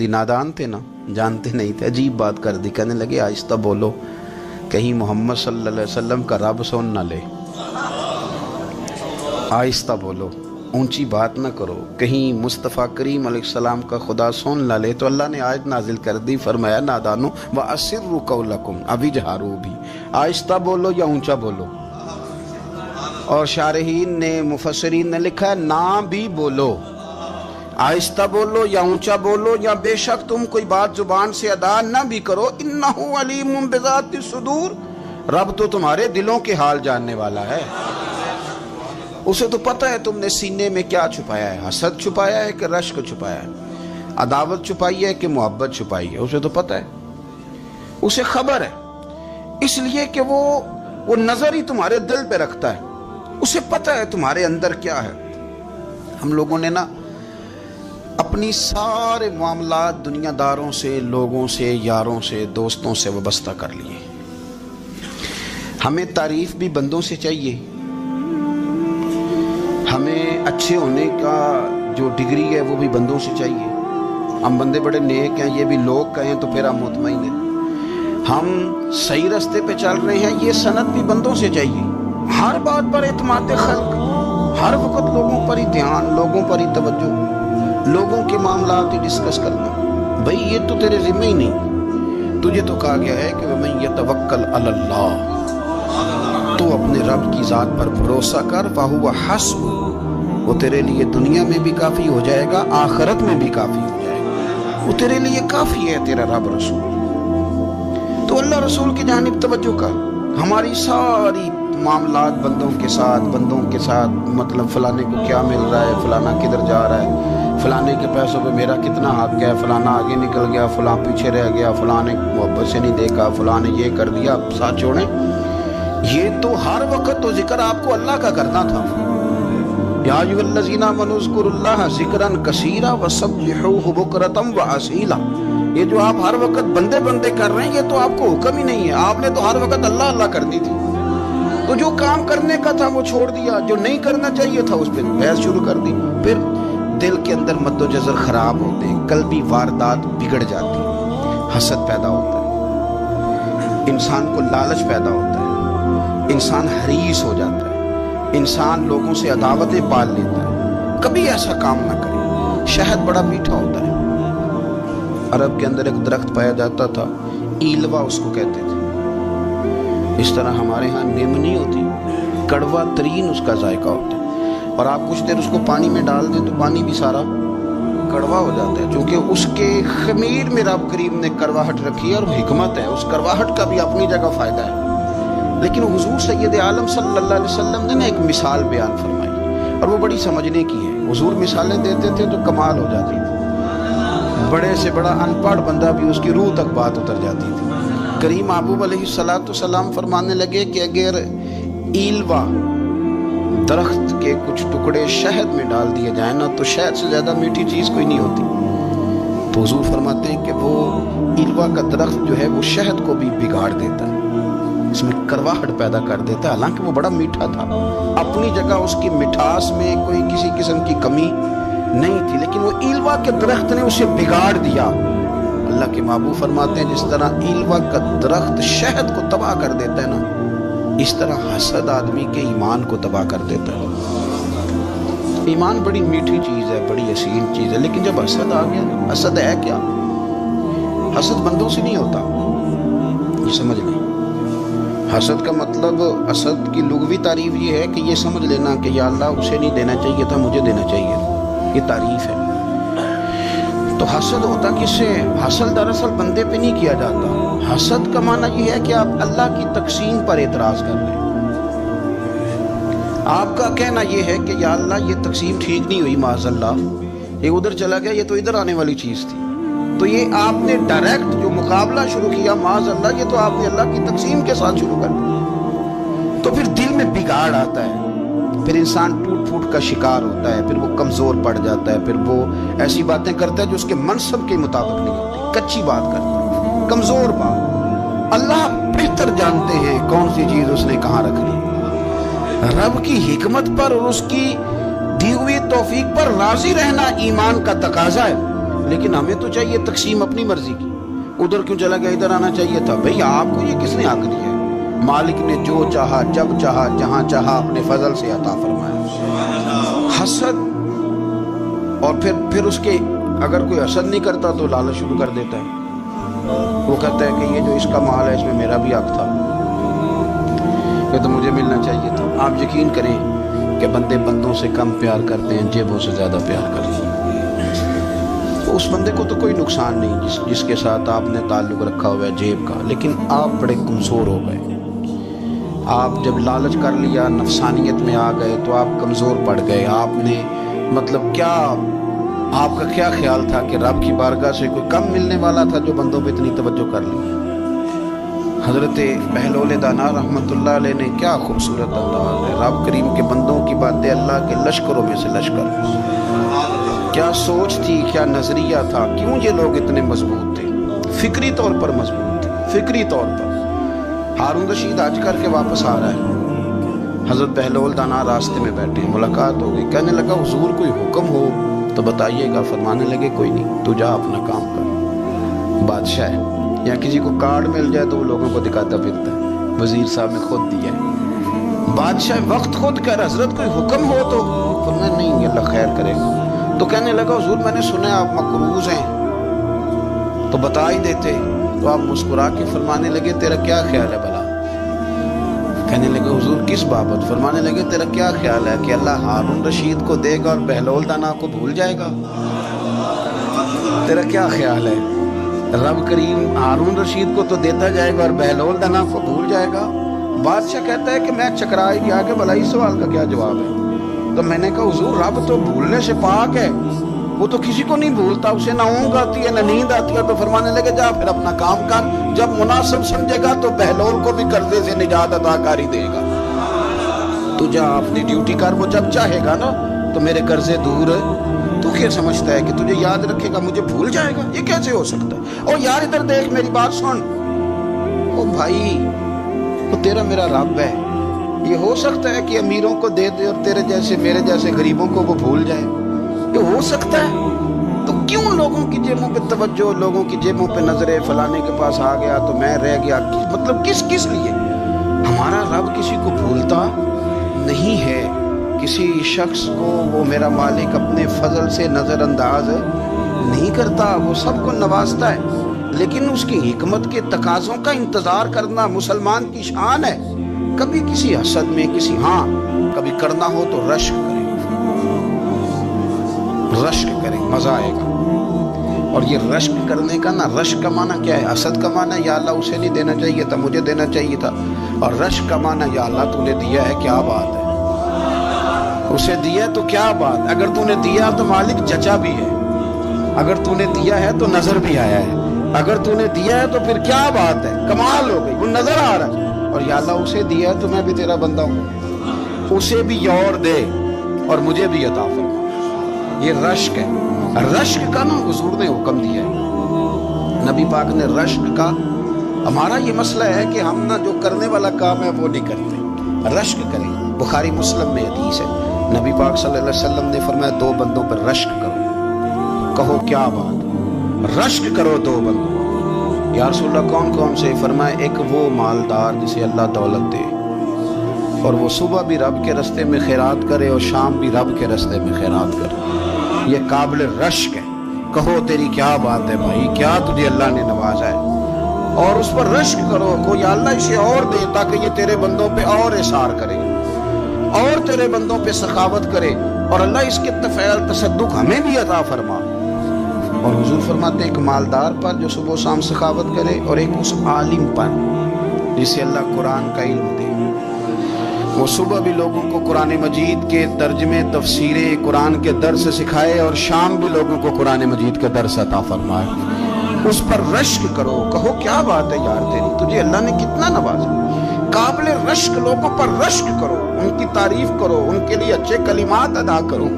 नादान थे ना, जानते नहीं थे, अजीब बात कर दी। कहने लगे आहिस्ता बोलो, कहीं मोहम्मद सल्लल्लाहु अलैहि वसल्लम का रब सुन ना ले। आहिस्ता बोलो, ऊंची बात ना करो, कहीं मुस्तफ़ा करीम अलैहिस्सलाम का खुदा सुन ना ले। तो अल्लाह ने आयत नाजिल कर दी, फरमाया नादानो व अस्सिर्रु कौलकुम, अभी जहारो भी, आहिस्ता बोलो या ऊंचा बोलो। और शारहीन ने, मुफस्सिरीन ने लिखा है ना भी बोलो, आहिस्ता बोलो या ऊंचा बोलो, या बेशक तुम कोई बात जुबान से अदा न भी करो, इन्नहु अलीमुम बिज़ाति सुदूर, रब तो तुम्हारे दिलों के हाल जानने वाला है। उसे तो पता है तुमने सीने में क्या छुपाया है, हसद छुपाया है कि रश्क छुपाया है, अदावत छुपाई है कि मोहब्बत छुपाई है, उसे तो पता है, उसे खबर है। इसलिए कि वो नजर ही तुम्हारे दिल पे रखता है, उसे पता है तुम्हारे अंदर क्या है। हम लोगों ने ना अपनी सारे मामलात दुनियादारों से, लोगों से, यारों से, दोस्तों से वाबस्ता कर लिए। हमें तारीफ भी बंदों से चाहिए, हमें अच्छे होने का जो डिग्री है वो भी बंदों से चाहिए। हम बंदे बड़े नेक हैं, ये भी लोग कहें तो फिर हम मुतमईन हैं। हम सही रास्ते पे चल रहे हैं, ये सनद भी बंदों से चाहिए। हर बात पर एतमाद खल्क, हर वक्त लोगों पर ही ध्यान, लोगों पर ही तवज्जो, लोगों के मामलात ही डिस्कस करना। भाई ये तो तेरे जिम्मे ही नहीं, तुझे तो कहा गया है कि वमन यतवक्कल अलल्लाह, तो अपने रब की ज़ात पर भरोसा कर, फहुव हस्बुह, वो तेरे लिए दुनिया में भी काफ़ी हो जाएगा, आखिरत में भी काफ़ी हो जाएगा, वो तेरे लिए काफ़ी है तेरा रब रसूल। तो अल्लाह रसूल की जानिब तवज्जो कर। हमारी सारी मामलात बंदों के साथ मतलब फलाने को क्या मिल रहा है, फलाना किधर जा रहा है, फलाने के पैसों पे मेरा कितना हक है, फलाना आगे निकल गया, फलां पीछे रह गया, फलाने मोहब्बत से नहीं देखा, फलाने ये कर दिया। साथ छोड़ें, ये तो हर वक्त तो जिक्र आपको अल्लाह का करना था। या अय्युहल्लज़ीना आमनू उज़्कुरुल्लाह ज़िक्रन कसीरा वसब्बिहूहु बुक्रतम व असीला। ये जो आप हर वक्त बंदे बंदे कर रहे हैं, ये तो आपको हुक्म ही नहीं है, आपने तो हर वक्त अल्लाह अल्लाह करनी थी। तो जो काम करने का था वो छोड़ दिया, जो नहीं करना चाहिए था उस पर बहस शुरू कर दी। फिर दिल के अंदर मद्दोजज़र खराब होते हैं, कल्बी वारदात बिगड़ जाती है, हसद पैदा होता है, इंसान को लालच पैदा होता है, इंसान हरीस हो जाता है, इंसान लोगों से अदावतें पाल लेता है। कभी ऐसा काम ना करें। शहद बड़ा मीठा होता है। अरब के अंदर एक दरख्त पाया जाता था, ईलवा उसको कहते थे। इस तरह हमारे यहाँ नीमनी होती, कड़वा तरीन उसका जायका होता है, और आप कुछ देर उसको पानी में डाल दें तो पानी भी सारा कड़वा हो जाता है, क्योंकि उसके खमीर में रब करीम ने करवाहट रखी है, और हिकमत है, उस करवाहट का भी अपनी जगह फ़ायदा है। लेकिन हुजूर सैयद आलम सल्लल्लाहु अलैहि वसल्लम ने ना एक मिसाल बयान फरमाई, और वो बड़ी समझने की है। हुजूर मिसालें देते थे तो कमाल हो जाती थी, बड़े से बड़ा अनपढ़ बंदा भी उसकी रूह तक बात उतर जाती थी। करीम महबूब अलैहिस्सलाम फरमाने लगे कि अगर ईलवा दरख्त के कुछ टुकड़े शहद में डाल दिए जाए ना, तो शहद से ज़्यादा मीठी चीज़ कोई नहीं होती। तो हुजूर फरमाते हैं कि वो ईलवा का दरख्त जो है वो शहद को भी बिगाड़ देता है, इसमें करवाहट पैदा कर देता है। हालांकि वो बड़ा मीठा था, अपनी जगह उसकी मिठास में कोई किसी किस्म की कमी नहीं थी, लेकिन वो ईलवा के दरख्त ने उसे बिगाड़ दिया। अल्लाह के महबूब फरमाते हैं जिस तरह ईलवा का दरख्त शहद को तबाह कर देता है ना, इस तरह हसद आदमी के ईमान को तबाह कर देता है। ईमान बड़ी मीठी चीज़ है, बड़ी हसीन चीज़ है, लेकिन जब हसद आ गया, हसद है क्या? हसद बंदों से नहीं होता, ये समझ लें। हसद का मतलब, हसद की लुग़वी तारीफ ये है कि ये समझ लेना कि या अल्लाह उसे नहीं देना चाहिए था, मुझे देना चाहिए, ये तारीफ है। तो हसद होता किससे? हसद दरअसल बंदे पे नहीं किया जाता। हसद का माना ये है कि आप अल्लाह की तकसीम पर एतराज़ कर रहे हैं। आपका कहना ये है कि या अल्लाह ये तकसीम ठीक नहीं हुई, माज़अल्लाह ये उधर चला गया, ये तो इधर आने वाली चीज़ थी। तो ये आपने डायरेक्ट जो मुकाबला शुरू किया, माज़अल्लाह ये तो आपने अल्लाह की तकसीम के साथ शुरू कर दिया। तो फिर दिल में बिगाड़ आता है, फिर इंसान टूट फूट का शिकार होता है, फिर वो कमज़ोर पड़ जाता है, फिर वो ऐसी बातें करता है जो उसके मनसब के मुताबिक नहीं होती, कच्ची बात करता है, कमज़ोर बात। अल्लाह बेहतर जानते हैं कौन सी चीज़ उसने कहाँ रखनी। रब की हिकमत पर और उसकी दी हुई तौफीक पर राज़ी रहना ईमान का तकाजा है। لیکن ہمیں تو چاہیے تقسیم اپنی مرضی کی. ادھر کیوں چلا گیا, ادھر آنا چاہیے تھا. بھئی آپ کو یہ کس نے حق دیا ہے؟ مالک نے جو چاہا جب چاہا جہاں چاہا اپنے فضل سے عطا فرمایا. حسد, اور پھر اس کے اگر کوئی حسد نہیں کرتا تو لالچ شروع کر دیتا ہے. وہ کہتا ہے کہ یہ جو اس کا مال ہے اس میں میرا بھی حق تھا, یہ تو مجھے ملنا چاہیے تھا. آپ یقین کریں کہ بندے بندوں سے کم پیار کرتے ہیں, جیبوں سے زیادہ پیار کرتے ہیں. تو اس بندے کو تو کوئی نقصان نہیں جس کے ساتھ آپ نے تعلق رکھا ہوا ہے جیب کا, لیکن آپ بڑے کمزور ہو گئے. آپ جب لالچ کر لیا, نفسانیت میں آ گئے تو آپ کمزور پڑ گئے. آپ نے مطلب کیا, آپ کا کیا خیال تھا کہ رب کی بارگاہ سے کوئی کم ملنے والا تھا جو بندوں پہ اتنی توجہ کر لی. حضرت بہلول دانا رحمۃ اللہ علیہ نے کیا خوبصورت انداز ہے. رب کریم کے بندوں کی باتیں اللہ کے لشکروں میں سے لشکر. کیا سوچ تھی, کیا نظریہ تھا, کیوں یہ لوگ اتنے مضبوط تھے, فکری طور پر مضبوط تھے, فکری طور پر. ہارون رشید حج کر کے واپس آ رہا ہے, حضرت بہلول دانا راستے میں بیٹھے ہیں, ملاقات ہو گئی. کہنے لگا حضور کوئی حکم ہو تو بتائیے گا. فرمانے لگے کوئی نہیں, تو جا اپنا کام کر. بادشاہ ہے یا کسی کو کارڈ مل جائے تو وہ لوگوں کو دکھاتا پھرتا ہے, وزیر صاحب نے خود دیا ہے. بادشاہ وقت خود کہہ رہا حضرت کوئی حکم ہو تو. فرمایا نہیں, اللہ خیر کرے گا. تو کہنے لگا حضور میں نے سنا آپ مقروض ہیں تو بتا ہی دیتے. تو آپ مسکرا کے فرمانے لگے تیرا کیا خیال ہے بھلا. کہنے لگے حضور کس بابت. فرمانے لگے تیرا کیا خیال ہے کہ اللہ ہارون رشید کو دے گا اور بہلول دانا کو بھول جائے گا. تیرا کیا خیال ہے, رب کریم ہارون رشید کو تو دیتا جائے گا اور بہلول دانا کو بھول جائے گا. بادشاہ کہتا ہے کہ میں چکرا ہی گیا کہ بھلا اس سوال کا کیا جواب ہے. تو میں نے کہا حضور رب تو بھولنے سے پاک ہے, وہ تو کسی کو نہیں بھولتا, اسے نہ اونگ آتی ہے نہ نیند آتی ہے. تو فرمانے لگے جا پھر اپنا کام کر, جب مناسب سمجھے گا تو بہلول کو بھی قرضے سے نجات عطا کاری دے گا. تو جا اپنی ڈیوٹی کر, وہ جب چاہے گا نا تو میرے قرضے دور. تو کیا سمجھتا ہے کہ تجھے یاد رکھے گا مجھے بھول جائے گا, یہ کیسے ہو سکتا ہے. اور یار ادھر دیکھ میری بات سن, او بھائی وہ تیرا میرا رب ہے, یہ ہو سکتا ہے کہ امیروں کو دے دے اور تیرے جیسے میرے جیسے غریبوں کو وہ بھول جائے, یہ ہو سکتا ہے. تو کیوں لوگوں کی جیبوں پہ توجہ, لوگوں کی جیبوں پہ نظریں, فلانے کے پاس آ گیا تو میں رہ گیا, مطلب کس لیے. ہمارا رب کسی کو بھولتا نہیں ہے, کسی شخص کو وہ میرا مالک اپنے فضل سے نظر انداز نہیں کرتا, وہ سب کو نوازتا ہے. لیکن اس کی حکمت کے تقاضوں کا انتظار کرنا مسلمان کی شان ہے. کبھی کسی حسد میں کبھی کرنا ہو تو رشک کریں, مزہ آئے گا. اور یہ رشک کرنے کا نا, رشک کا معنی کیا ہے. حسد کا معنی یا اللہ اسے نہیں دینا چاہیے تھا, مجھے دینا چاہیے تھا. اور رشک کا معنی یا اللہ تو نے دیا ہے, کیا بات ہے, اسے دیا تو کیا بات. اگر تو نے دیا تو مالک جچا بھی ہے, اگر تو نے دیا ہے تو نظر بھی آیا ہے, اگر تو نے دیا ہے تو پھر کیا بات ہے, کمال ہو گئی, وہ نظر آ رہا ہے. اور یا اللہ اسے دیا تو میں بھی تیرا بندہ ہوں, اسے بھی اور دے اور مجھے بھی عطا فرما. یہ رشک ہے. رشک کا نا حضور نے حکم دیا ہے, نبی پاک نے رشک کا. ہمارا یہ مسئلہ ہے کہ ہم نا جو کرنے والا کام ہے وہ نہیں کرتے, رشک کریں. بخاری مسلم میں حدیث ہے, نبی پاک صلی اللہ علیہ وسلم نے فرمایا 2 بندوں پر رشک کرو. کہو کیا بات, رشک کرو 2 بندوں. یا رسول اللہ کون کون سے. فرمایا ایک وہ مالدار جسے اللہ دولت دے اور وہ صبح بھی رب کے رستے میں خیرات کرے اور شام بھی رب کے رستے میں خیرات کرے, یہ قابل رشک ہے. کہو تیری کیا بات ہے بھائی, کیا تجھے اللہ نے نوازا ہے, اور اس پر رشک کرو. کو یا اللہ اسے اور دے تاکہ یہ تیرے بندوں پہ اور اثار کرے اور تیرے بندوں پہ سخاوت کرے, اور اللہ اس کے طفیل تصدق ہمیں بھی عطا فرما. اور حضور فرماتے ایک مالدار پر جو صبح و شام سخاوت کرے, اور ایک اس عالم پر جسے اللہ قرآن کا علم دے, وہ صبح بھی لوگوں کو قرآن مجید کے ترجمے, تفسیریں, قرآن کے درس سکھائے, اور شام بھی لوگوں کو قرآن مجید کا درس عطا فرمائے. اس پر رشک کرو. کہو کیا بات ہے یار تیری, تجھے اللہ نے کتنا نوازا. قابل رشک لوگوں پر رشک کرو, ان کی تعریف کرو, ان کے لیے اچھے کلمات ادا کرو.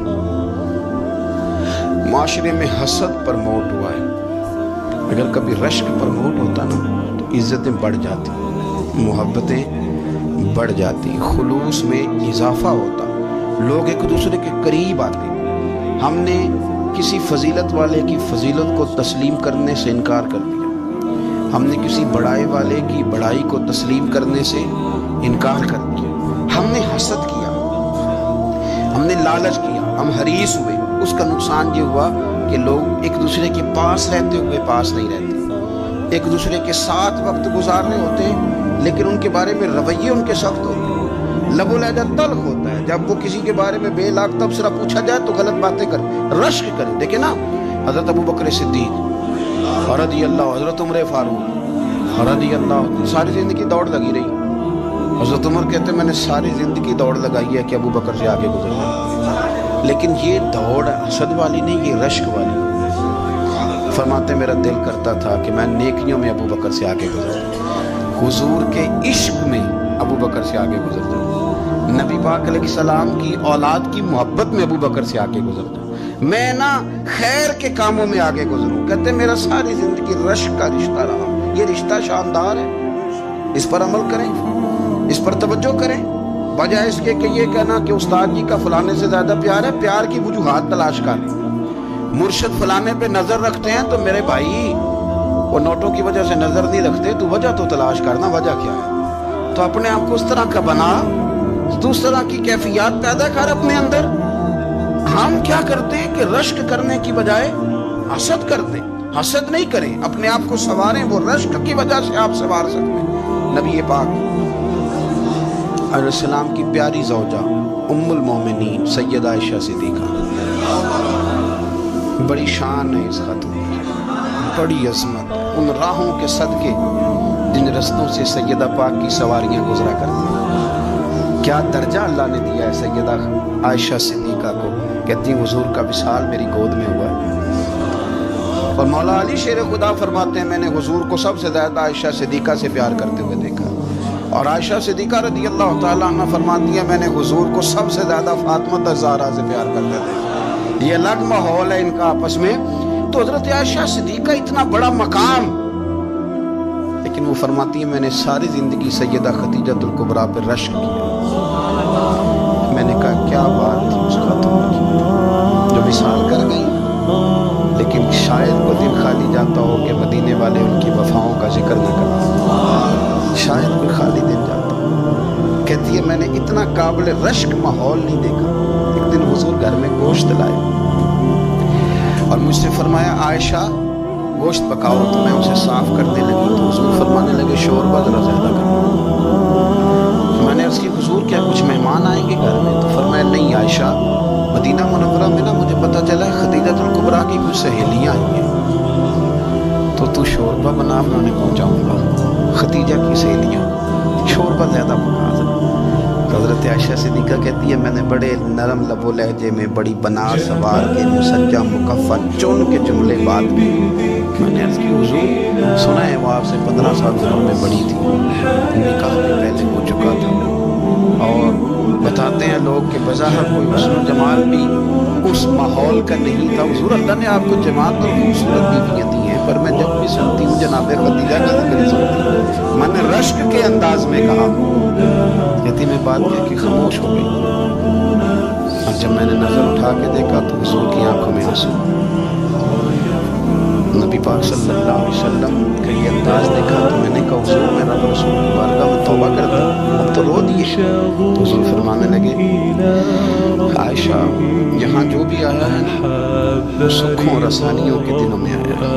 معاشرے میں حسد پرموٹ ہوا ہے. اگر کبھی رشک پرموٹ ہوتا نا تو عزتیں بڑھ جاتی, محبتیں بڑھ جاتی, خلوص میں اضافہ ہوتا, لوگ ایک دوسرے کے قریب آتے. ہم نے किसी फजीलत वाले की फजीलत को तस्लीम करने से इनकार कर दिया, हमने किसी बड़ाई वाले की बड़ाई को तस्लीम करने से इनकार कर दिया, हमने हसद किया, हमने लालच किया, हम हरीस हुए। उसका नुकसान ये हुआ कि लोग एक दूसरे के पास रहते हुए पास नहीं रहते, एक दूसरे के साथ वक्त गुजार रहे होते हैं लेकिन उनके बारे में रवैये उनके सख्त होते हैं, लबो लहजा तल्ख होता है। जब वो किसी के बारे में बेलाग तबसरा पूछा जाए तो गलत बातें कर, रश्क करे। देखे ना हज़रत अबू बकर सिद्दीक रज़ी अल्लाह, हज़रत उमर फारूक रज़ी अल्लाह, सारी ज़िंदगी दौड़ लगी रही। हज़रत उमर कहते मैंने सारी ज़िंदगी दौड़ लगाई है कि अबू बकर से आगे गुजर जाए, लेकिन ये दौड़ हसद वाली नहीं, ये रश्क वाली। फरमाते मेरा दिल करता था कि मैं नेकियों में अबू बकर से आगे गुजर जाऊँ, हुजूर के इश्क में अबू बकर से आगे गुजर जाऊँ, नबी पाक अलैहिस्सलाम की औलाद की मोहब्बत में अबू बकर से आगे गुजर जाऊँ, मैं ना खैर के कामों में आगे गुजरूँ। कहते मेरा सारी ज़िंदगी रश्क का रिश्ता रहा, ये रिश्ता शानदार है, इस पर अमल करें, इस पर तवज्जो करें, बजाय इसके कि ये कहना कि उस्ताद जी का फलाने से ज़्यादा प्यार है, प्यार की वजूहात तलाश करें। मुर्शिद फलाने पे नज़र रखते हैं तो मेरे भाई वो नोटों की वजह से नज़र नहीं रखते, तो वजह तो तलाश करना, वजह क्या है। तो अपने आप को उस तरह का बना, उस तरह की कैफियत पैदा कर अपने अंदर। हम क्या करते हैं कि रश्क करने की बजाय हसद करते हैं। हसद नहीं करें, अपने आप को संवारें, वो रश्क की वजह से आप संवार सकते हैं। नबी पाक अलैहिस्सलाम की प्यारी ज़ौजा उम्मुल मोमिनीन सैयदा आयशा सिद्दीक़ा, बड़ी शान है इस खत में, बड़ी अज़मत, उन राहों के सदके जिन रस्तों से सैयदा पाक की सवारियां गुजरा करती हैं। क्या दर्जा अल्लाह ने दिया है सैयदा आयशा सिद्दीक़ा को। कहती हुजूर का विसाल मेरी गोद में हुआ है। और मौला अली शेर खुदा फरमाते हैं मैंने हुजूर को सबसे ज़्यादा आयशा सिद्दीक़ा से प्यार करते हुए देखा। और आयशा सिद्दीक़ा रज़ी अल्लाह तआला अन्हा फरमाती है मैंने हुजूर को सबसे ज़्यादा फातिमा ज़हरा से प्यार करते थे। ये अलग माहौल है इनका आपस में। तो हज़रत आयशा सिद्दीक़ा इतना बड़ा मकाम, लेकिन वो फरमाती है मैंने सारी ज़िंदगी सैयदा खदीजतुल कुबरा पर रश्क किया। मैंने कहा क्या बात थी उस खातून की जो विसाल कर गई, लेकिन शायद वो दिन खाली जाता हो कि मदीने वाले उनकी वफाओं का जिक्र न करते, शायद कोई खाली दिन जाता। कहती है मैंने इतना काबिल रश्क माहौल नहीं देखा। एक दिन हुजूर घर में गोश्त लाए और मुझसे फरमाया आयशा गोश्त पकाओ, तो मैं उसे साफ करने लगी तो हुजूर फरमाने लगे शोरबा ज़रा ज़्यादा करना। मैंने उसकी हुजूर क्या कुछ मेहमान आएंगे घर में? तो फरमाया नहीं आयशा, मदीना मुनव्वरा में ना मुझे पता चला खदीजतुल कुबरा की कुछ सहेलियाँ आई हैं, तो तू शोरबा बना, मैं उन्हें पहुँचाऊँगा। खदीजा की सहेलियाँ, शोरबा ज़्यादा पका। हज़रत आयशा सिद्दीक़ा कहती है मैंने बड़े नरम लबो लहजे में बड़ी बनार सवार के मुसज्जा मुकफ़्फ़ा चुन के जुमले बात की। मैंने अर्ज़ की हुजूर सुना है वो आपसे 15 साल उम्र में बड़ी थी, निकाह में पहले हो चुका था, और बताते हैं लोग कि बज़ाहिर कोई हुस्न जमाल भी उस माहौल का नहीं था। हुजूर अल्लाह ने आपको जमात और खूबसूरत बीवियाँ दी हैं, पर मैं जब भी सुनती हूँ जनाब खदीजा का ज़िक्र सुनती, मैंने रश्क के अंदाज में कहा। कहती मैं बात कह के खामोश हो गई, और जब मैंने नज़र उठा के देखा तो हुजूर की आंखों में आंसू। नबी पाक सल्लल्लाहु अलैहि वसल्लम का ये अंदाज देखा तो मैंने कहा हुजूर मैं रब रसूल की बारगाह में तौबा करता हूँ, अब तो रो दिए। तो हुजूर फरमाने लगे आयशा यहाँ जो भी आया है ना सुखों और आसानियों के दिनों में आया है,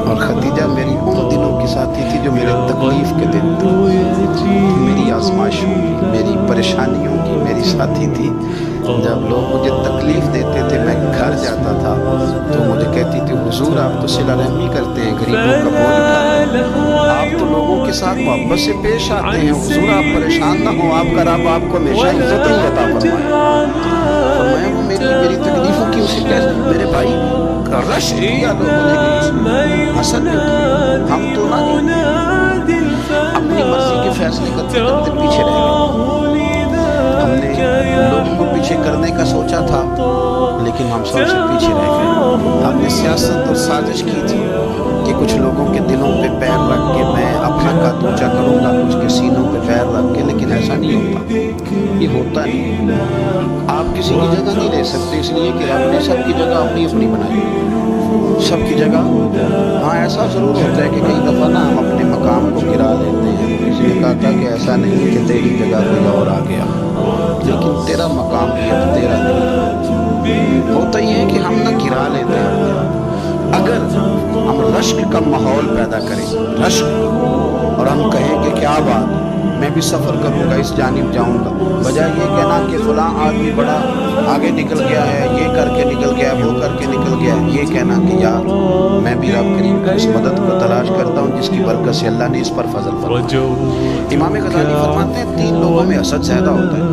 और खदीजा मेरी उन दिनों की साथी थी जो मेरे तकलीफ के दिन थे, मेरी आजमाइशों की, मेरी परेशानियों की मेरी साथी थी। जब लोग मुझे तकलीफ देते थे मैं घर जाता था तो मुझे कहती थी हुजूर आप तो सिला रहमी करते हैं, गरीबों का बोझ उठाते हैं, आप तो लोगों के साथ मोहब्बत से पेश आते हैं, हुजूर आप परेशान ना हो, आपका रब आपको हमेशा इज्जत ही अता फरमाए। वो मेरी तकलीफों की उसे कैसे मेरे भाई रश किया लोगों ने, हसद हम तो ना अपनी मर्जी के फैसले करते करते पीछे रह गए। हमने लोगों को पीछे करने का सोचा था लेकिन हम सबसे पीछे रह गए। हमने सियासत और साजिश की थी कि कुछ लोगों के दिलों पे पैर रख के मैं अपना मुलाकात ऊंचा करूँगा उसके सीनों पे पैर रख के, लेकिन ऐसा नहीं होता, ये होता नहीं। आप किसी की जगह नहीं ले सकते, इसलिए कि रब ने सबकी जगह अपनी अपनी बनाई, सबकी जगह। हाँ, ऐसा ज़रूर होता है कि कई दफ़ा ना हम अपने मकाम को गिरा लेते हैं। किसी ने कहा था कि ऐसा नहीं कि तेरी जगह कोई और आ गया, लेकिन तेरा मकाम भी अब तेरा नहीं। होता ये है कि हम ना गिरा लेते हैं। अगर हम रश्क का माहौल पैदा करें, रश्क, और हम कहें कि क्या बात, मैं भी सफ़र करूँगा, इस जानिब जाऊँगा, बजाय ये कहना कि फ़लाँ आदमी बड़ा आगे निकल गया है, ये करके निकल गया, वो करके निकल गया, ये कहना कि यार मैं भी रब करीम की इस मदद को तलाश करता हूँ जिसकी बरकत से अल्लाह ने इस पर फजल फरमाया। इमाम गज़ाली फरमाते हैं 3 लोगों में हसद ज़्यादा होता है,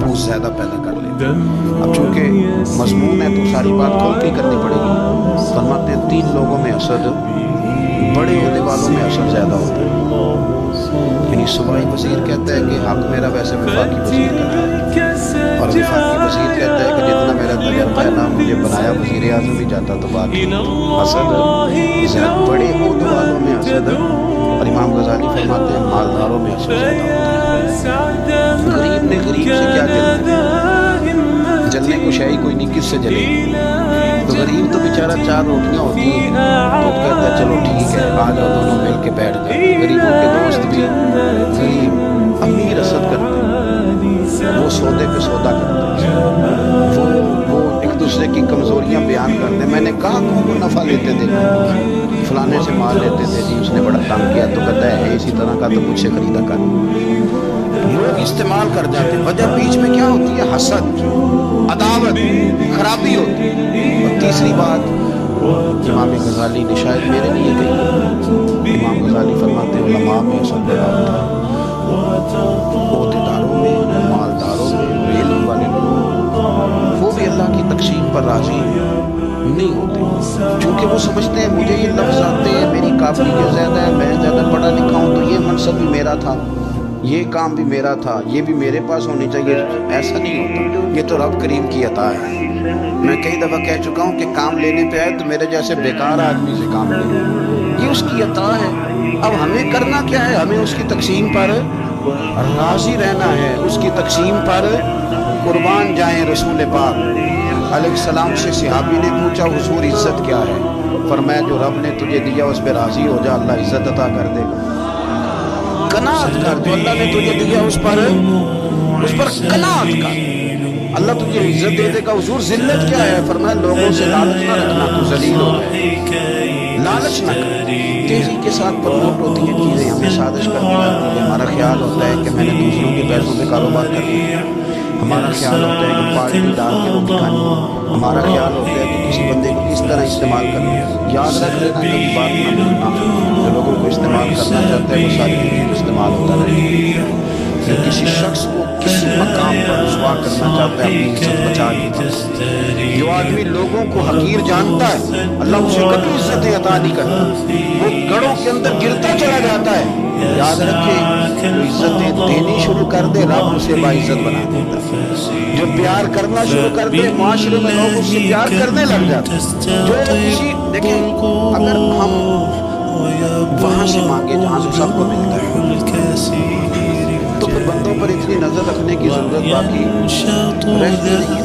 बूझ ज़्यादा पैदा कर लेते हैं। अब चूँकि मजमून है तो सारी बात खोल के करनी पड़ेगी। फरमाते हैं 3 लोगों में हसद, बड़े ओहदे वालों में हसद ज़्यादा होता है। यानी सूबाई वज़ीर कहता है कि हक मेरा वैसे वफाकी वज़ीर कहता है, और वफाकी वज़ीर कहता है कि जितना मेरा तजर्बा है ना, मुझे बनाया वज़ीर आज़म ही जाता तो बात हसद बड़े ओहदे वालों में हसद, और इमाम गज़ाली फरमाते हैं मालदारों में हसद ज़्यादा होता है। गरीब ने गरीब से क्या जलना, जलने को शाही कोई नहीं, किससे जले? तो गरीब तो बेचारा 4 रोटियां होती हैं तो कहता है चलो ठीक है, आ जाओ दोनों मिल के बैठ जाए। गरीबों के दोस्त भी गरीब, अमीर हसद करते हैं, वो सौदे पे सौदा करते हैं, वो एक दूसरे की कमज़ोरियाँ बयान करते हैं। मैंने कहा को नफ़ा लेते देखा, फलाने से माल लेते थे जी, उसने बड़ा तंग किया, तो कहता है इसी तरह का तो मुझसे खरीदा कर। लोग इस्तेमाल कर जाते हैं, वजह बीच में क्या होती है? हसद, अदावत, खराबी होती है। और तीसरी बात इमाम गज़ाली ने शायद मेरे लिए कही, इमाम गज़ाली फरमाते हैं उलमा में हसद पैदा होता है, ओहदेदारों में, मालदारों में, इल्म वाले लोग, वो भी अल्लाह की तक़सीम पर राज़ी नहीं होते, क्योंकि वो समझते हैं मुझे ये लफ्ज़ आते हैं, मेरी काबिलियत ज़्यादा है, मैं ज़्यादा पढ़ा लिखा हूँ, तो ये मनसब भी मेरा था, ये काम भी मेरा था, ये भी मेरे पास होनी चाहिए। ऐसा नहीं होता, ये तो रब करीम की अता है। मैं कई दफ़ा कह चुका हूँ कि काम लेने पे आए तो मेरे जैसे बेकार आदमी से काम ले, ये उसकी अता है। अब हमें करना क्या है? हमें उसकी तक़सीम पर राज़ी रहना है, उसकी तक़सीम पर कुर्बान जाएं। रसूल पाक अलैहिस्सलाम से सहाबी ने पूछा हुजूर इज़्ज़त क्या है? फरमाया जो रब ने तुझे दिया उस पर राज़ी हो जा, अल्लाह इज़्ज़त अता कर देगा। कनात कर, जो अल्लाह ने तुझे दिया उस पर कनात कर, अल्लाह तुझे इज्जत दे देगा। हुजूर जिल्लत क्या है? फरमाया लोगों से लालच ना रखना, तू जलील हो जाए, लालच ना कर। तेजी के साथ प्रमोट होती हैं चीज़ें, हमें साजिश करनी आती है, हमारा ख्याल होता है कि मैंने दूसरों के पैसों पे कारोबार कर लिया, हमारा ख्याल होता है कि पार्टी डाल के रोटी खानी, हमारा ख्याल होता है कि किसी बंदे को किस तरह इस्तेमाल करना। याद रख लेना, कभी बात ना भूलना, जो लोगों को इस्तेमाल करना चाहता है वो सारी चीज़ें इस्तेमाल होता रहेगा। जो किसी शख्स को किसी मकाम पर रुसवा करना चाहता है, अपनी इज्जत बचा के, जो आदमी लोगों को हकीर जानता है, अल्लाह उसे कभी इज्जतें अता नहीं करता, वो गढ़ों के अंदर गिरता चला जाता है। याद रखे, जो इज्जतें देनी शुरू कर दे रब उसे बाइज्जत बना देता है। जो प्यार करना शुरू कर दे, माशरे में लोग उससे प्यार करने लग जाते हैं। जो किसी देखें, अगर हम वहाँ से मांगे जहाँ से सबको मिलता है, तो फिर बंदों पर इतनी नजर रखने की जरूरत बाकी रहती नहीं।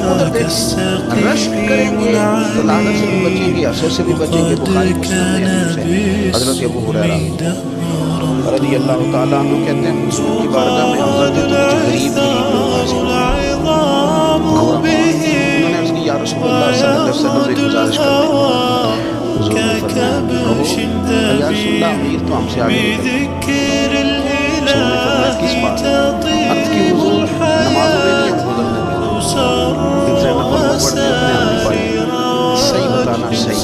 रश्क करेंगे तो लानत से भी बचेंगे, असर से भी बचेंगे। बुखारी मुस्लिम से हज़रत अबू हुरैरा रज़ी अल्लाह ताला अन्हु कहते हैं हुजूर की बारगाह में हज़रत तो मुझे गरीब लोग हाजिर हुए। उन्होंने अर्ज़ की या रसूलल्लाह सल्लल्लाहु अलैहि वसल्लम से गुजारिश करते हैं। हुजूर ने फरमाया कहो या रसूलल्लाह अमीर तो हमसे आगे किस बात अर्थ की हुजूर नमाज़ों में नहीं गुजरने दें, इनसे नफल पढ़ते अपने आप ही पढ़े। सही बताना सही,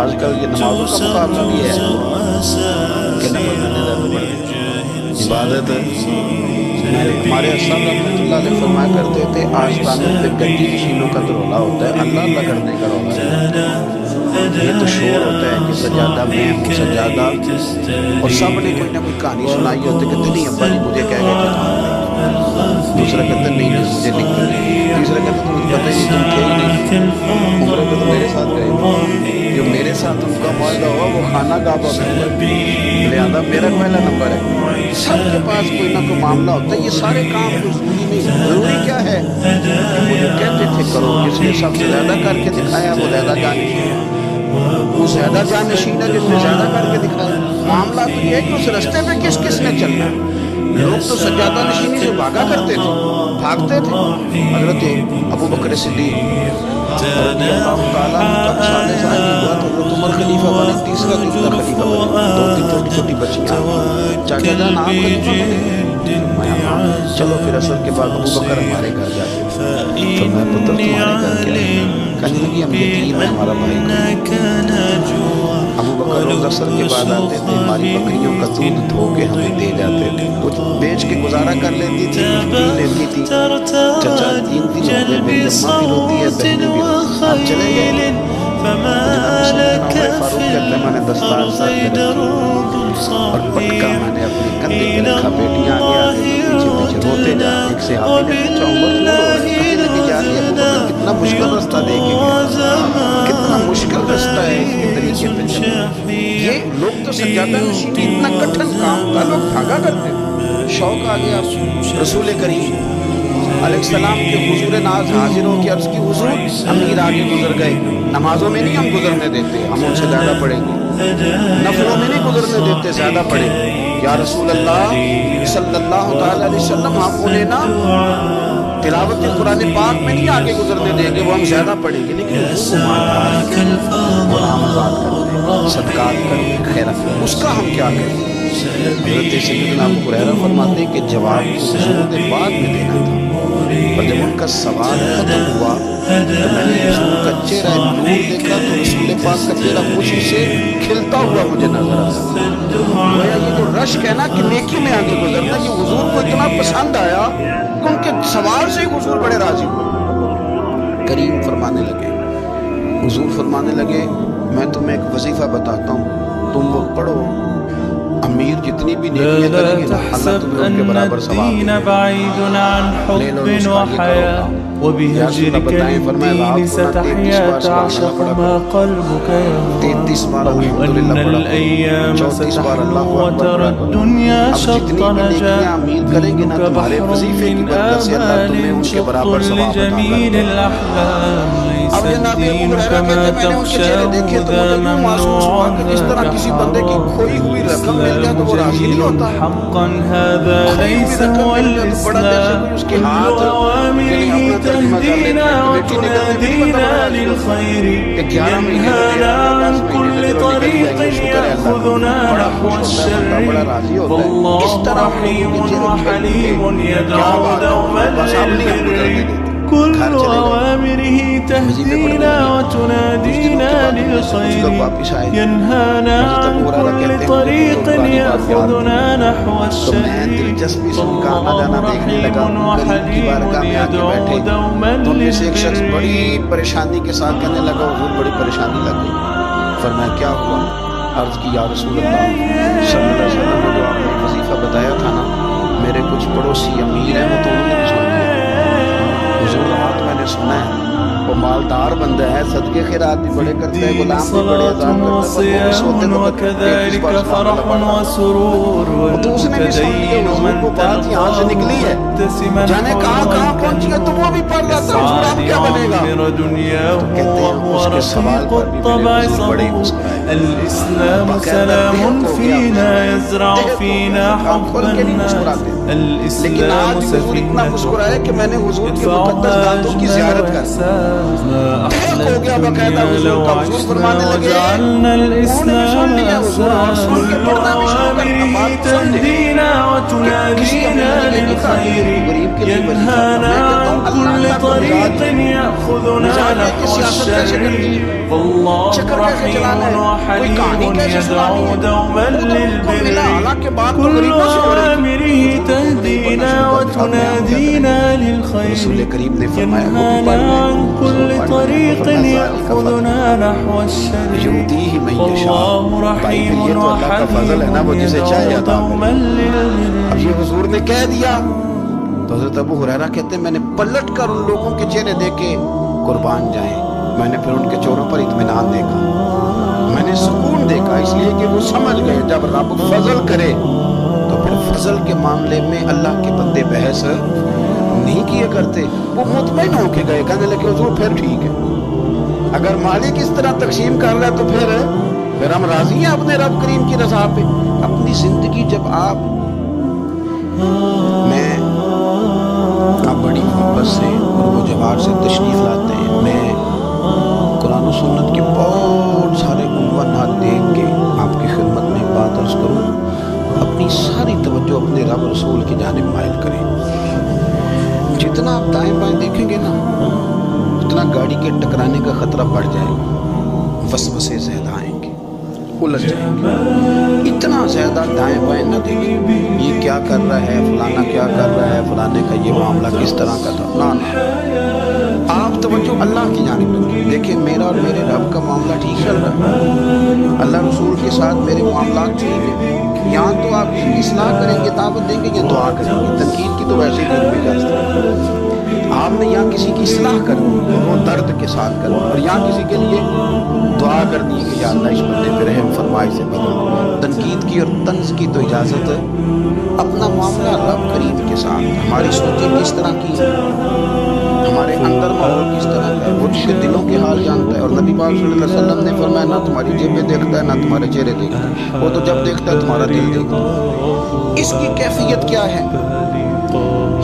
आजकल ये नमाजों का मुकाबला भी है कि नफल करने ज़्यादा पढ़ते। इबादत हमारे अस्सलाम रहमतुल्लाह अलैह फरमाया करते थे आस्तानों पे गड्डी नशीनों का तो रौला होता है, अल्लाह अल्लाह करने का रौला है। ये तो शोर होता है कि सजादा में सजादा, और सब ने कोई ना कोई कहानी सुनाई होती, कहते नहीं अब्बा जी मुझे कह गए थे, दूसरा कहते नहीं मुझे लिख गए, तीसरा कहते मुझे पता ही नहीं तुम थे ही नहीं, उम्र में तो मेरे साथ गए, जो میرے ساتھ ان کا معاہدہ ہوا وہ خانہ کعبہ میں، لہذا میرا پہلا نمبر ہے۔ سب کے پاس کوئی نہ کوئی معاملہ ہوتا ہے، یہ سارے کام ضروری نہیں، ضروری کیا ہے کہ مجھے کہتے تھے کرو، جس نے سب سے زیادہ کر کے دکھایا وہ زیادہ جانشین ہے، وہ زیادہ جانشین ہے جس نے زیادہ کر کے دکھایا۔ معاملہ تو یہ ہے کہ اس رستے پہ کس کس نے چلنا ہے۔ لوگ تو سجادہ نشینی سے بھاگا کرتے تھے، بھاگتے تھے۔ حضرت ابو بکر صدیق رضی اللہ تعالیٰ عنہ کا سال ظاہری ہوا تو حضرت عمر خلیفہ بنے، تیسرا خلیفہ بنے، دو تین چھوٹی چھوٹی بچیاں، چاچا جان آپ خلیفہ بنے، چلو پھر عصر کے بعد ابو بکر ہمارے گھر جاتے تو میں پتر تمہارے گھر کے کہنے لگی ہم یتیم ہیں، ہمارا بھائی ابو بکر روز عصر کے بعد آتے تھے، ہماری بکریوں کا دودھ دھو کے ہمیں دے جاتے تھے، کچھ بیچ کے گزارا کر لیتی تھی، کچھ پی لیتی تھی۔ چچا 3 دن ہو گئے، میری اماں بھی روتی ہے، بہنیں بھی روتی ہیں، آپ چلے گئے۔ عمر فاروق کہتے ہیں میں نے دستار ساتھ میں رکھی اور پٹکا میں نے اپنے کندھے پہ رکھا، بیٹیاں آگے آگے پیچھے پیچھے روتے جا۔ ایک صحابی نے پوچھا عمر کیوں رو رہے ہیں؟ کہنے لگے جا رہی ابو بکر کتنا مشکل رستہ دے کے گیا، کتنا مشکل رستہ ہے اس کے طریقے پہ چلنا۔ یہ لوگ تو سجادہ نشینی اتنا کٹھن کام تھا، لوگ بھاگا کرتے تھے۔ شوق آ گیا رسول کریم علیہ السلام کے حضور ناز حاضر ہو کے عرض کی حضور امیر آگے گزر گئے، نمازوں میں نہیں ہم گزرنے دیتے، ہم ان سے زیادہ پڑھیں گے، نفلوں میں نہیں گزرنے دیتے، زیادہ پڑھیں گے۔ یا رسول اللہ صلی اللہ تعالی علیہ وسلم ہم انہیں نا تلاوت قرآن پاک میں نہیں آگے گزرنے دیں گے، وہ ہم زیادہ پڑھیں گے، لیکن غلام آزاد کرتے صدقات کرتے خیرات، اس کا ہم کیا کریں؟ حضرت سیدنا ابو ہریرہ فرماتے ہیں کہ جواب حضور نے بعد میں دینا تھا، اور جب ان کا سوال ختم ہوا تو میں نے رسول کا چہرہ نور دیکھا تو رسول پاک کا چہرہ خوشی سے کھلتا ہوا مجھے نظر آیا۔ گویا یہ جو رشک ہے نا کہ نیکی میں آگے گزرنا، یہ حضور کو اتنا پسند آیا کہ ان کے سوال سے ہی حضور بڑے راضی ہوئے۔ کریم فرمانے لگے، حضور فرمانے لگے میں تمہیں ایک وظیفہ بتاتا ہوں، تم وہ پڑھو، امیر جتنی بھی نیکیاں کریں گے اللہ تمہیں ان کے برابر ثواب دے گا۔ لے لو نسخہ یہ کرو۔ وبهجرك للدين ستحيا تعشق ما قلبك يرضى وأن الأيام ستحلو وترى الدنيا شط نجاة منك بحر من آمال شط لجميل الأحلام ليس الدين كما تخشاه ذا ممنوع دين حقا هذا ليس هو الإسلام كل أوامره تهدينا وتنادينا للخير ينهانا عن كل طريق يأخذنا نحو الشر والله رحيم وحليم يدعو دوما للبر كل أوامره تهدينا وتنادينا للخير ينهانا عن كل طريق يأخذنا نحو الشر والله رحيم وحليم يدعو دوما للبر۔ ایک شخص بڑی پریشانی کے ساتھ کہنے لگا حضور بڑی پریشانی لگ گئی۔ فرمایا کیا ہوا؟ عرض کی یا رسول اللہ صلی اللہ علیہ وسلم نے جو آپ نے وظیفہ بتایا تھا نا، میرے کچھ پڑوسی امیر ہیں وہ تو انہوں نے بھی سن لیا۔ حضور بات میں نے سنا ہے وہ مالدار بندہ ہے، صدقے خیرات بھی بڑے کرتا ہے، غلام بھی بڑے آزاد کرتا ہے، تو اس نے بھی سن لیا حضور کو بات یہاں سے نکلی ہے، جانے کہاں کہاں پہنچی ہے تو وہ بھی پڑھ رہا تھا، حضور آپ کیا بنے گا؟ تو کہتے ہیں اس کے سوال پر بھی میرے حضور بڑے مسکرائے، الإسلام سلام فينا يزرع فينا حب الناس لیکن آج حضور اتنا مسکرائے کہ میں نے حضور کے مقدس دانتوں کی زیارت کر ٹھیک ہو گیا باقاعدہ حضور کا۔ حضور فرمانے لگے انہوں نے بھی سن لیا حضور، اور سن کے پڑھنا بھی شروع کرنا، بات سن دے کہ کسی امیر کے لیے غریب کے لیے وظیفہ میں کہتا ہوں اللہ کو مزاج ہے کہ سیاست کیسے کرنی ہے، چکر کیسے چلانا ہے، کوئی کہانی کیسے سنانی ہے، وہ تو ملا حالانکہ بات تو غریبوں سے ہو رہی تھی۔ تهدينا وتنادينا للخير ينهانا عن كل طريق يأخذنا نحو الشر والله رحيم وحليم يدعو دوما للبر۔ اب یہ حضور نے کہہ دیا تو حضرت ابو ہریرہ کہتے ہیں میں نے پلٹ کر ان لوگوں کے چہرے دیکھے قربان جائیں، میں نے پھر ان کے چہروں پر اطمینان دیکھا۔ میں نے سکون دیکھا، اس لیے کہ وہ سمجھ گئے جب رب فضل کرے تو پھر فضل کے معاملے میں اللہ کے بندے بحث نہیں کیا کرتے. وہ مطمئن ہو کے گئے، کہنے لگے حضور پھر ٹھیک ہے، اگر مالک اس طرح تقسیم کر رہا ہے تو پھر ہم راضی ہیں اپنے رب کریم کی رضا پہ. اپنی زندگی جب آپ بڑی محبت سے اور وہ جوار سے تشریف لاتے ہیں، میں قرآن و سنت کے بہت سارے عنوانات دیکھ کے آپ کی خدمت میں بات عرض کروں. اپنی ساری توجہ اپنے رب رسول کی جانب مائل کریں. جتنا آپ دائیں بائیں دیکھیں گے نا اتنا گاڑی کے ٹکرانے کا خطرہ بڑھ جائے گا، وسوسے زیادہ آئیں گے، الجھ جائیں گے. اتنا زیادہ دائیں بائیں نہ دیکھیں یہ کیا کر رہا ہے، فلانا کیا کر رہا ہے، فلانے کا یہ معاملہ کس طرح کا تھا. نہ آپ توجہ اللہ کی جانب رکھیں. دیکھیں میرا اور میرے رب کا معاملہ ٹھیک چل رہا ہے، اللہ رسول کے ساتھ میرے معاملات ٹھیک ہیں. یہاں تو آپ کی اصلاح کریں گے، دعوت دیں گے یا دعا کریں گے. تنقید کی تو ویسے ہی نہیں اجازت ہے. آپ نے یہاں کسی کی اصلاح کرنی تو وہ درد کے ساتھ کرنا، اور یہاں کسی کے لیے دعا کرنی ہے کہ یا اللہ اس بندے پہ رحم فرمائے سے بدل. تنقید کی اور طنز کی تو اجازت ہے. اپنا معاملہ رب کریم کے ساتھ، ہماری سوچیں کس طرح کی ہے، ہمارے اندر ماحول کس طرح کا ہے، وہ چیزیں دلوں کے حال جانتا ہے. اور نبی پاک صلی اللہ علیہ وسلم نے فرمایا نہ تمہاری جیبیں دیکھتا ہے نہ تمہارے چہرے دیکھتا ہے، وہ تو جب دیکھتا ہے تمہارا دل دیکھتا ہے. اس کی کیفیت کیا ہے؟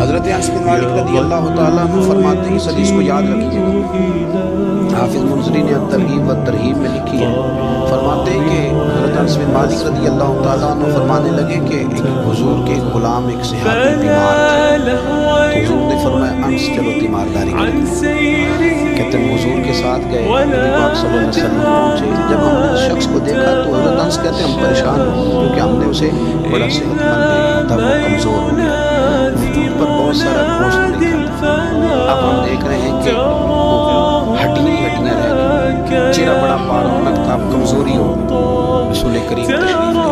حضرت انس بن مالک رضی اللہ تعالیٰ عنہ فرماتے ہیں، اس حدیث کو یاد رکھیے گا، حافظ منذری نے الترغیب والترہیب میں لکھی ہے. فرماتے ہیں کہ حضرت انس بن مالک رضی اللہ تعالیٰ عنہ فرمانے لگے کہ ایک حضور کے غلام ایک صحابی بیمار تھے، تو حضور نے فرمایا انس چلو تیمارداری کریں. کہتے ہیں حضور کے ساتھ گئے، نبی پاک صلی اللہ علیہ وسلم پہنچے. جب ہم نے اس شخص کو دیکھا تو حضرت انس کہتے ہیں ہم پریشان ہوئے کیونکہ ہم نے اسے بڑا صحت مند دیکھا تھا، وہ کمزور ہو گیا، وجود پر بہت سارا گوشت دیکھا تھا. اب ہم دیکھ رہے ہیں کہ ہڈیاں رہ گئی، چہرہ بڑا پارونق تھا، کمزوری ہو گئی. رسول کریم تشریف لے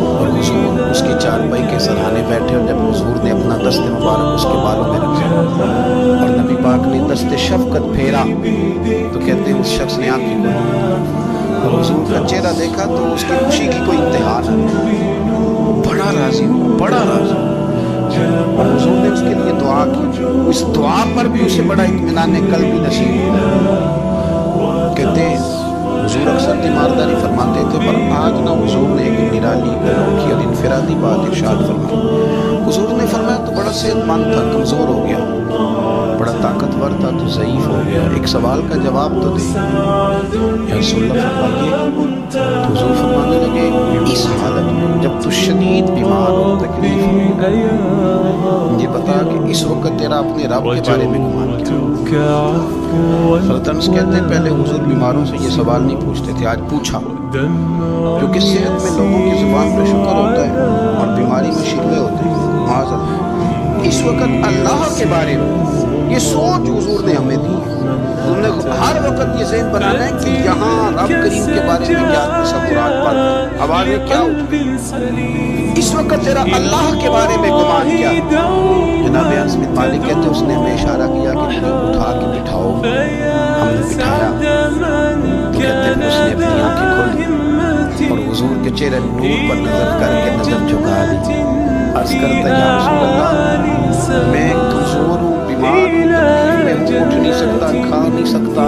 اور حضور اس کے چارپائی کے سرہانے بیٹھے، اور جب حضور نے اپنا دست مبارک اس کے بالوں میں رکھا اور نبی پاک نے دست شفقت پھیرا تو کہتے ہیں اس شخص نے آنکھیں کھولی اور حضور کا چہرہ دیکھا تو اس کی خوشی کی کوئی انتہا نہ، بڑا راضی ہوا، بڑا راضی. اور حضور نے اس کے لیے دعا کی، اس دعا پر بھی اسے بڑا اطمینان قلب بھی نصیب ہوا. کہتے ہیں حضور اکثر تیمارداری فرماتے تھے، پر آج نہ حضور نے ایک نرالی انوکھی اور انفرادی بات ارشاد فرمائی. حضور نے فرمایا تو بڑا صحت مند تھا، کمزور ہو گیا، بڑا طاقتور تھا تو ضعیف ہو گیا، ایک سوال کا جواب تو دے. یا رسول اللہ فرمائیے. تو حضور فرمانے لگے اس حالت میں جب تو شدید بیمار ہو، تکلیف ہو، یہ بتا کہ اس وقت تیرا اپنے رب کے بارے میں گمان کیا. حضرت انس کہتے ہیں پہلے حضور بیماروں سے یہ سوال نہیں پوچھتے تھے، آج پوچھا، کیونکہ صحت میں لوگوں کی زبان پہ شکر ہوتا ہے اور بیماری میں شکوے ہوتے ہیں. معاذ اس وقت اللہ کے بارے میں یہ سوچ حضور نے ہمیں دی. حضور نے ہر وقت یہ ذہن بنانا ہے کہ یہاں رب کریم کے بارے میں کیا تصورات پڑھ رہے ہیں، آوازیں کیا اٹھ رہی، اس وقت تیرا اللہ کے بارے میں گمان کیا. جناب انس بن مالک کہتے اس نے ہمیں اشارہ کیا کہ مجھے اٹھا کے بٹھاؤ. ہم نے بٹھایا تو کہتے ہیں اس نے اپنی آنکھیں کھولی اور حضور کے چہرے نور پر نظر کر کے نظر جھکا دی. عرض کرتا یا رسول اللہ میں کمزور ہوں، بیمار ہوں، میں اٹھ نہیں سکتا، کھا نہیں سکتا،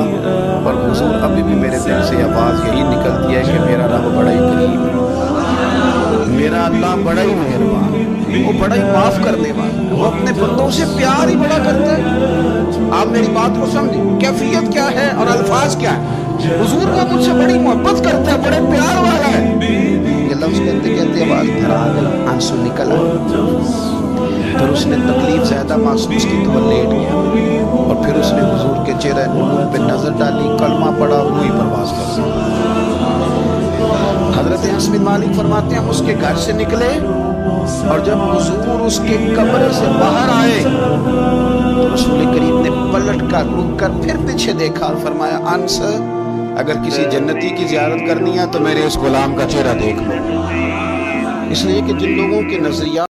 اور حضور ابھی بھی میرے دل سے آواز یہی نکلتی ہے کہ میرا رب بڑا ہی کریم ہے، میرا اللہ بڑا ہی مہربان ہے، وہ بڑا ہی معاف کرنے والا ہے، وہ اپنے بندوں سے پیار ہی بڑا کرتا ہے. آپ میری بات کو سمجھیں، کیفیت کیا ہے اور الفاظ کیا ہے. حضور وہ مجھ سے بڑی محبت کرتا ہے، بڑے پیار والا ہے. یہ لفظ کہتے کہتے آواز دھرا گئی، آنسو نکل آئے. پھر اس نے تکلیف زیادہ محسوس کی تو وہ لیٹ گیا اور پھر اس نے حضور کے چہرے نور پہ نظر ڈالی، کلمہ پڑھا، وہی پرواز کر دی. حضرت انس بن مالک فرماتے ہیں ہم اس کے گھر سے نکلے اور جب حضور اس کے کمرے سے باہر آئے تو رسول کریم نے پلٹ کر رک کر پھر پیچھے دیکھا اور فرمایا انس اگر کسی جنتی کی زیارت کرنی ہے تو میرے اس غلام کا چہرہ دیکھ لو. اس لیے کہ جن لوگوں کے نظریات